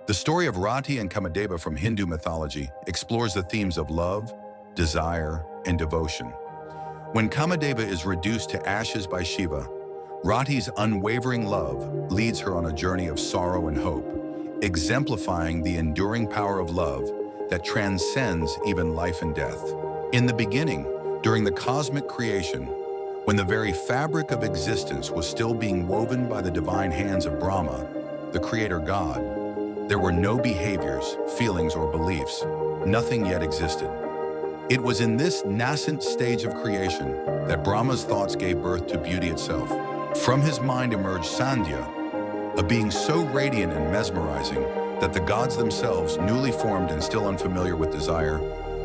The story of Rati and Kamadeva from Hindu mythology explores the themes of love, desire, and devotion. When Kamadeva is reduced to ashes by Shiva, Rati's unwavering love leads her on a journey of sorrow and hope, exemplifying the enduring power of love that transcends even life and death. In the beginning, during the cosmic creation, when the very fabric of existence was still being woven by the divine hands of Brahma, the creator god, there were no behaviors, feelings, or beliefs. Nothing yet existed. It was in this nascent stage of creation that Brahma's thoughts gave birth to beauty itself. From his mind emerged Sandhya, a being so radiant and mesmerizing that the gods themselves, newly formed and still unfamiliar with desire,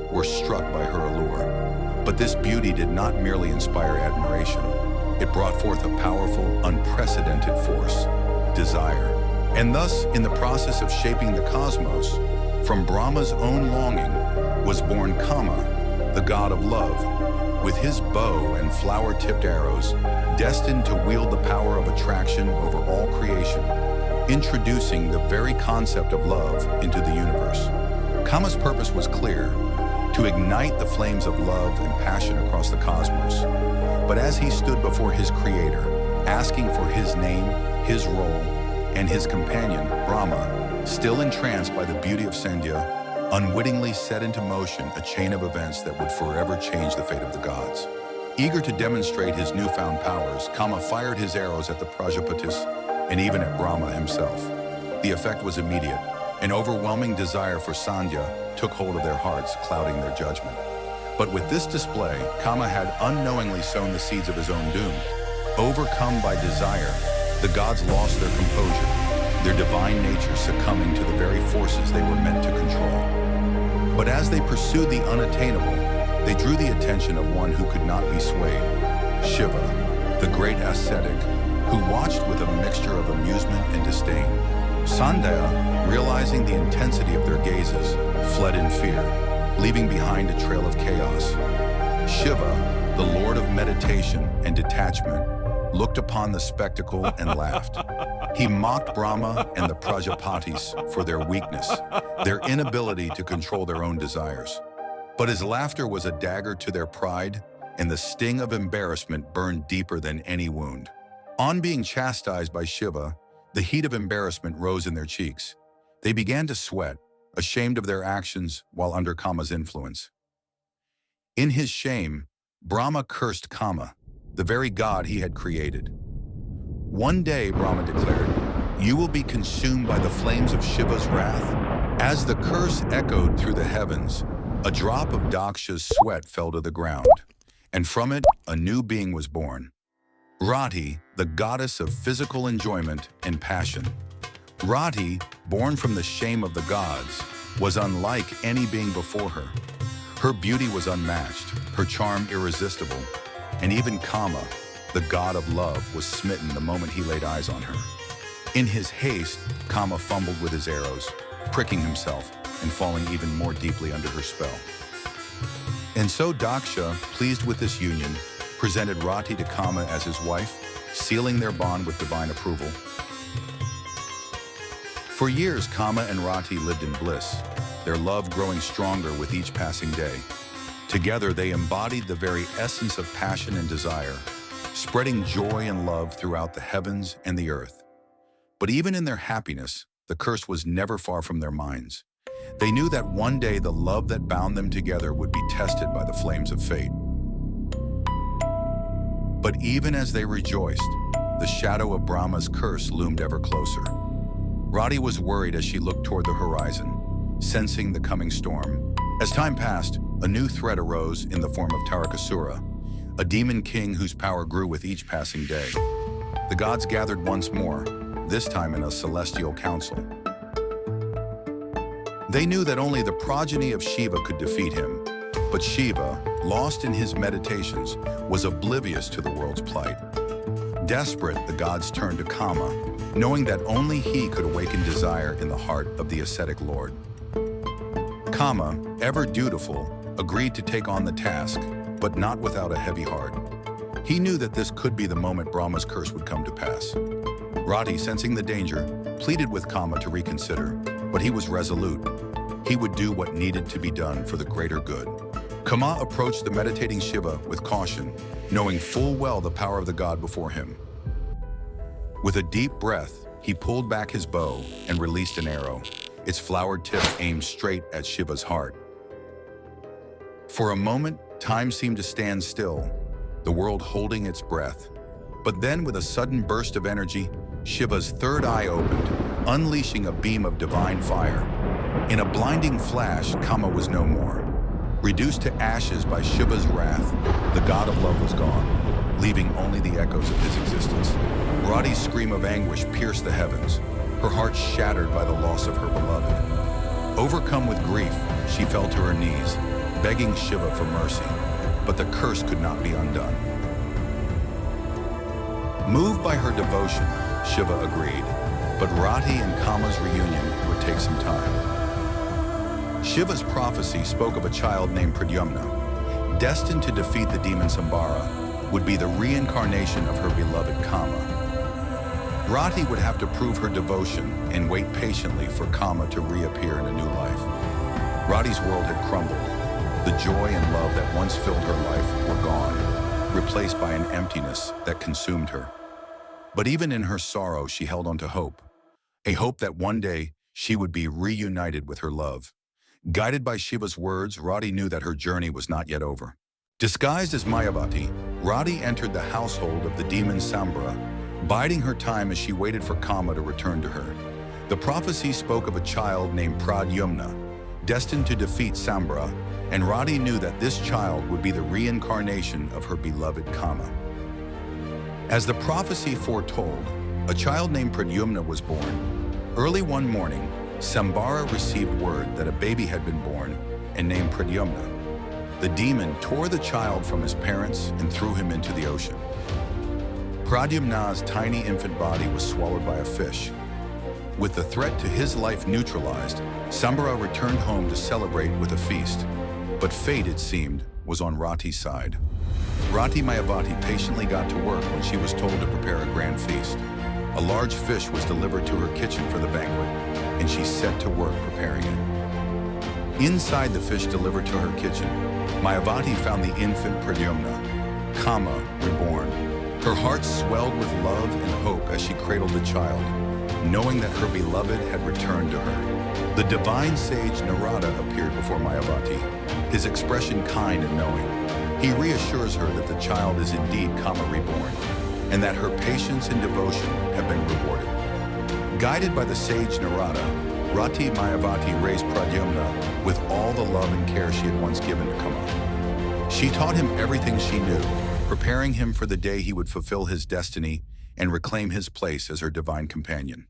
were struck by her allure. But this beauty did not merely inspire admiration. It brought forth a powerful, unprecedented force, desire. And thus, in the process of shaping the cosmos, from Brahma's own longing was born Kama, the god of love, with his bow and flower-tipped arrows, destined to wield the power of attraction over all creation, introducing the very concept of love into the universe. Kama's purpose was clear: to ignite the flames of love and passion across the cosmos. But as he stood before his creator, asking for his name, his role, and his companion, Brahma, still entranced by the beauty of Sandhya, unwittingly set into motion a chain of events that would forever change the fate of the gods. Eager to demonstrate his newfound powers, Kama fired his arrows at the Prajapatis and even at Brahma himself. The effect was immediate. An overwhelming desire for Sandhya took hold of their hearts, clouding their judgment. But with this display, Kama had unknowingly sown the seeds of his own doom. Overcome by desire, the gods lost their composure, their divine nature succumbing to the very forces they were meant to control. But as they pursued the unattainable, they drew the attention of one who could not be swayed, Shiva, the great ascetic, who watched with a mixture of amusement and disdain. Sandhya, realizing the intensity of their gazes, fled in fear, leaving behind a trail of chaos. Shiva, the lord of meditation and detachment, looked upon the spectacle and laughed. He mocked Brahma and the Prajapatis for their weakness, their inability to control their own desires. But his laughter was a dagger to their pride, and the sting of embarrassment burned deeper than any wound. On being chastised by Shiva, the heat of embarrassment rose in their cheeks. They began to sweat, ashamed of their actions while under Kama's influence. In his shame, Brahma cursed Kama, the very god he had created. One day, Brahma declared, "You will be consumed by the flames of Shiva's wrath." As the curse echoed through the heavens, a drop of Daksha's sweat fell to the ground, and from it, a new being was born. Rati, the goddess of physical enjoyment and passion. Rati, born from the shame of the gods, was unlike any being before her. Her beauty was unmatched, her charm irresistible, and even Kama, the god of love, was smitten the moment he laid eyes on her. In his haste, Kama fumbled with his arrows, pricking himself and falling even more deeply under her spell. And so Daksha, pleased with this union, presented Rati to Kama as his wife, sealing their bond with divine approval. For years, Kama and Rati lived in bliss, their love growing stronger with each passing day. Together, they embodied the very essence of passion and desire, spreading joy and love throughout the heavens and the earth. But even in their happiness, the curse was never far from their minds. They knew that one day the love that bound them together would be tested by the flames of fate. But even as they rejoiced, the shadow of Brahma's curse loomed ever closer. Rati was worried as she looked toward the horizon, sensing the coming storm. As time passed, a new threat arose in the form of Tarakasura, a demon king whose power grew with each passing day. The gods gathered once more, this time in a celestial council. They knew that only the progeny of Shiva could defeat him, but Shiva, lost in his meditations, was oblivious to the world's plight. Desperate, the gods turned to Kama, knowing that only he could awaken desire in the heart of the ascetic lord. Kama, ever dutiful, agreed to take on the task, but not without a heavy heart. He knew that this could be the moment Brahma's curse would come to pass. Rati, sensing the danger, pleaded with Kama to reconsider, but he was resolute. He would do what needed to be done for the greater good. Kama approached the meditating Shiva with caution, knowing full well the power of the god before him. With a deep breath, he pulled back his bow and released an arrow, its flowered tip aimed straight at Shiva's heart. For a moment, time seemed to stand still, the world holding its breath. But then, with a sudden burst of energy, Shiva's third eye opened, unleashing a beam of divine fire. In a blinding flash, Kama was no more. Reduced to ashes by Shiva's wrath, the god of love was gone, leaving only the echoes of his existence. Rati's scream of anguish pierced the heavens, her heart shattered by the loss of her beloved. Overcome with grief, she fell to her knees, begging Shiva for mercy, but the curse could not be undone. Moved by her devotion, Shiva agreed, but Rati and Kama's reunion would take some time. Shiva's prophecy spoke of a child named Pradyumna, destined to defeat the demon Sambara, would be the reincarnation of her beloved Kama. Rati would have to prove her devotion and wait patiently for Kama to reappear in a new life. Rati's world had crumbled. The joy and love that once filled her life were gone, replaced by an emptiness that consumed her. But even in her sorrow, she held on to hope, a hope that one day she would be reunited with her love. Guided by Shiva's words, Rati knew that her journey was not yet over. Disguised as Mayavati, Rati entered the household of the demon Sambara, biding her time as she waited for Kama to return to her. The prophecy spoke of a child named Pradyumna, destined to defeat Sambara, and Rati knew that this child would be the reincarnation of her beloved Kama. As the prophecy foretold, a child named Pradyumna was born. Early one morning, Sambara received word that a baby had been born and named Pradyumna. The demon tore the child from his parents and threw him into the ocean. Pradyumna's tiny infant body was swallowed by a fish. With the threat to his life neutralized, Sambara returned home to celebrate with a feast. But fate, it seemed, was on Rati's side. Rati Mayavati patiently got to work when she was told to prepare a grand feast. A large fish was delivered to her kitchen for the banquet, and she set to work preparing it. Inside the fish delivered to her kitchen, Mayavati found the infant Pradyumna, Kama, reborn. Her heart swelled with love and hope as she cradled the child, knowing that her beloved had returned to her. The divine sage Narada appeared before Mayavati, his expression kind and knowing. He reassures her that the child is indeed Kama reborn, and that her patience and devotion have been rewarded. Guided by the sage Narada, Rati Mayavati raised Pradyumna with all the love and care she had once given to Kama. She taught him everything she knew, preparing him for the day he would fulfill his destiny and reclaim his place as her divine companion.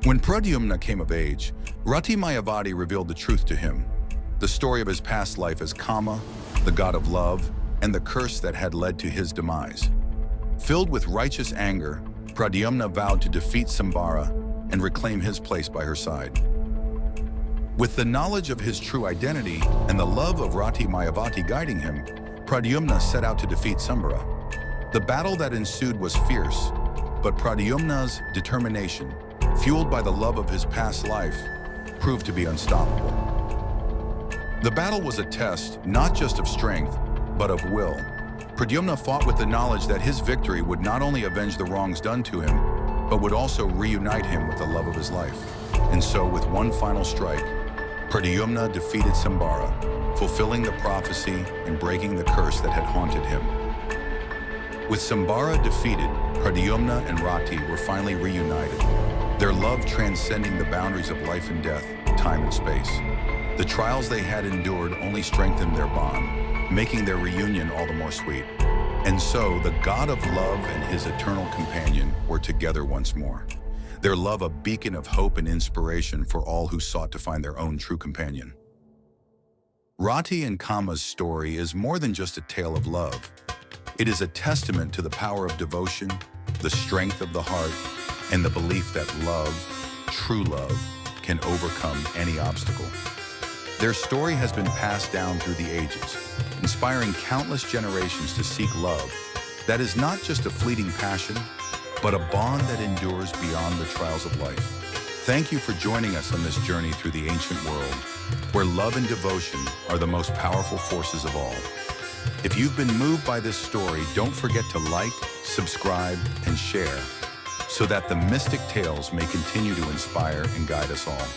When Pradyumna came of age, Rati Mayavati revealed the truth to him, the story of his past life as Kama, the god of love, and the curse that had led to his demise. Filled with righteous anger, Pradyumna vowed to defeat Sambara and reclaim his place by her side. With the knowledge of his true identity and the love of Rati Mayavati guiding him, Pradyumna set out to defeat Sambara. The battle that ensued was fierce, but Pradyumna's determination, fueled by the love of his past life, proved to be unstoppable. The battle was a test not just of strength, but of will. Pradyumna fought with the knowledge that his victory would not only avenge the wrongs done to him, but would also reunite him with the love of his life. And so, with one final strike, Pradyumna defeated Sambara, fulfilling the prophecy and breaking the curse that had haunted him. With Sambara defeated, Pradyumna and Rati were finally reunited, their love transcending the boundaries of life and death, time and space. The trials they had endured only strengthened their bond, making their reunion all the more sweet. And so, the god of love and his eternal companion were together once more, their love a beacon of hope and inspiration for all who sought to find their own true companion. Rati and Kama's story is more than just a tale of love. It is a testament to the power of devotion, the strength of the heart, and the belief that love, true love, can overcome any obstacle. Their story has been passed down through the ages, inspiring countless generations to seek love that is not just a fleeting passion, but a bond that endures beyond the trials of life. Thank you for joining us on this journey through the ancient world, where love and devotion are the most powerful forces of all. If you've been moved by this story, don't forget to like, subscribe, and share, so that the mystic tales may continue to inspire and guide us all.